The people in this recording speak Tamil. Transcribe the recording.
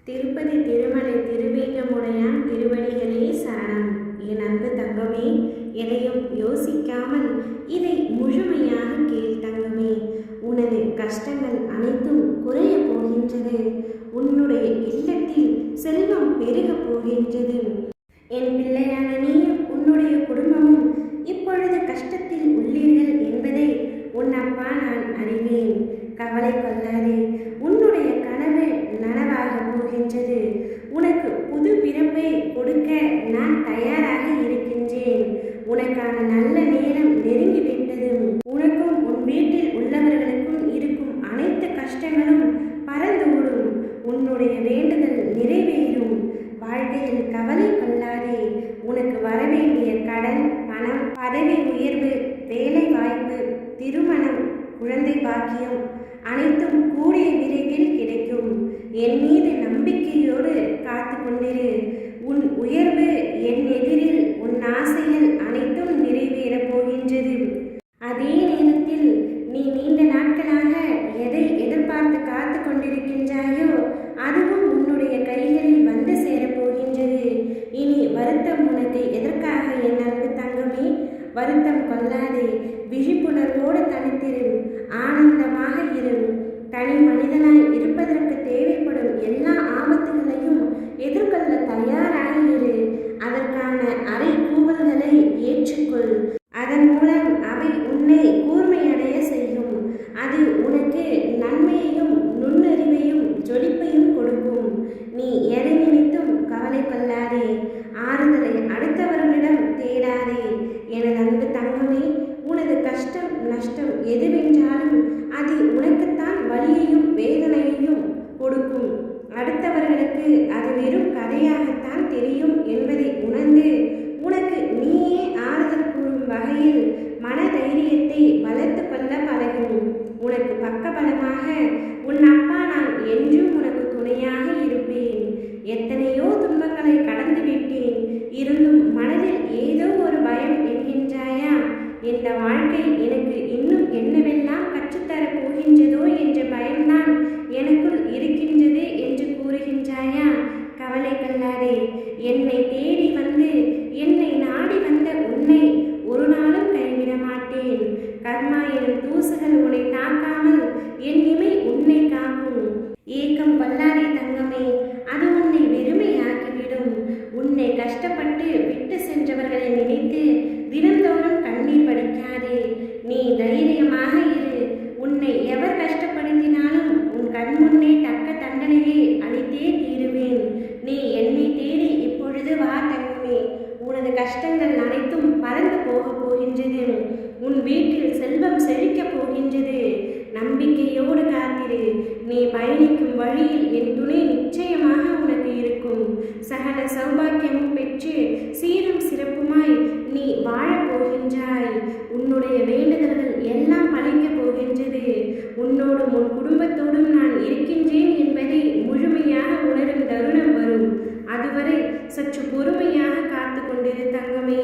திருப்பதி திருமலை திருவேங்கமுடையான் திருவடிகளே சரணம். என் அன்பு தங்கமே, எதையும் யோசிக்காமல் இதை முழுமையாக கேள் தங்கமே. உனது கஷ்டங்கள் அனைத்தும் குறைய போகின்றது. உன்னுடைய இல்லத்தில் செல்வம் பெருக போகின்றது. என் பிள்ளையான நீயும் உன்னுடைய குடும்பமும் இப்பொழுது கஷ்டத்தில் உள்ளீர்கள் என்பதை உன் அப்பா நான் அறிவேன். கவலை கொள்ளாதே, உன்னுடைய கனவு நனவாக போகின்றது. உனக்கு புது பிறப்பை கொடுக்க நான் தயாராக இருக்கின்றேன். உனக்கான நல்ல நேரம் நெருங்கிவிட்டது. உனக்கும் உன் வீட்டில் உள்ளவர்களுக்கும் இருக்கும் அனைத்து கஷ்டங்களும் பறந்துவிடும். உன்னுடைய வேண்டுதல் நிறைவேறும். வாழ்க்கையில் கவலை கொள்ளாதே. உனக்கு வரவேண்டிய கடன், பணம், பதவி உயர்வு, வேலை வாய்ப்பு, திருமணம், குழந்தை பாக்கியம் அனைத்தும் கூடிய விரைவில் கிடைக்கும். என் மீது நம்பிக்கையோடு காத்து கொண்டிரு. உன் உயர்வு என் எதிரில் உன் ஆசைகள் அனைத்தும் நிறைவேறப் போகின்றது. அதே நேரத்தில் நீ நீண்ட நாட்களாக எதை எதிர்பார்த்து காத்து கொண்டிருக்கின்றாயோ அதுவும் உன்னுடைய கைகளில் வந்து சேரப்போகின்றது. இனி வருத்தம் உனக்கு எதற்காக என் அன்பு தங்கமே? வருத்தம் கொள்ளாதே. விழிப்புணர்வோடு தனித்திரு. ஆனந்தமாக இரு. தனி மனிதனாய் இருப்பதற்கு தேவைப்படும் எல்லா ஆபத்துகளையும் எதிர்கொள்ள தயாராக இரு. அதற்கான அறை கூவல்களை ஏற்றுக்கொள். அதன் மூலம் அவை உன்னை கூர்மையடைய செய்யும். அது உனக்கு நன்மையையும் நுண்ணறிவையும் ஜொலிப்பையும் கொடுக்கும். நீ எதை நினைத்தும் கவலை கொள்ளாதே. ஆறுதலை அடுத்தவர்களிடம் தேடாதே. எனது அன்பு தங்கமே, உனது கஷ்டம் நஷ்டம் எதுவென்றாலும் அது உனக்குத்தான் வலியையும் வேதனையையும் கொடுக்கும். அடுத்தவர்களுக்கு அது வெறும் கதையாகத்தான் தெரியும் என்பதை உணர்ந்து உனக்கு நீயே ஆறுதல் கூறும் வகையில் மன தைரியத்தை வளர்த்து கொள்ள பழகும். உனக்கு பக்கபலமாக உன் அப்பா நான் என்றும் உனக்கு துணையாக இருப்பேன். எத்தனையோ துன்பங்களை கடந்து விட்டேன். இருந்தும் மனதில் ஏதோ ஒரு பயம் என்கின்றாயா? இந்த வாழ்க்கை எனக்கு இன்னும் என்னவெல்லாம் கற்றுத்தரப் போகின்றதோ என்ற பயம்தான் எனக்குள் இருக்கின்றது என்று கூறுகின்றாயா? கவலை கொள்ளாதே. என்னை தேடி வந்து என்னை நாடி வந்த உன்னை ஒரு நாளும் கைவிட மாட்டேன். கர்மா எனும் தூசுகள் உன்னை தாக்காமல் என் இமை உன்னை காக்கும். ஏக்கம் கொள்ளாதே தங்கமே, அது உன்னை வெறுமையாக்கிவிடும். உன்னை கஷ்டப்பட்டு விட்டு சென்றவர்களை நினைத்து தினந்தோறும் கண்ணீர் வடிக்காதே. நீ தைரியமாக இரு. உன்னை எவர் கஷ்டப்படுத்தினாலும் உன் கண்முன்னே தக்க தண்டனையை அளித்தே தீருவேன். நீ என்னை தேடி இப்பொழுது வா தங்கமே. உனது கஷ்டங்கள் அனைத்தும் பறந்து போக போகின்றது. உன் வீட்டில் செல்வம் செழிக்கப் போகின்றது. நம்பிக்கையோடு காத்திரு. நீ பயணிக்கும் வழியில் என் துணை நிச்சயமாக உனக்கு இருக்கும். சகல சௌபாக்கியமும் பெற்று சீரும் சிறப்புமாய் நீ வாழப் போகின்றாய். உன்னுடைய வேண்டுதல்கள் எல்லாம் பலிக்கப் போகின்றது. உன்னோடும் உன் குடும்பத்தோடும் நான் இருக்கின்றேன் என்பதை முழுமையாக உணரும் தருணம் வரும். அதுவரை சற்று பொறுமையாக காத்து கொண்டிரு தங்கமே.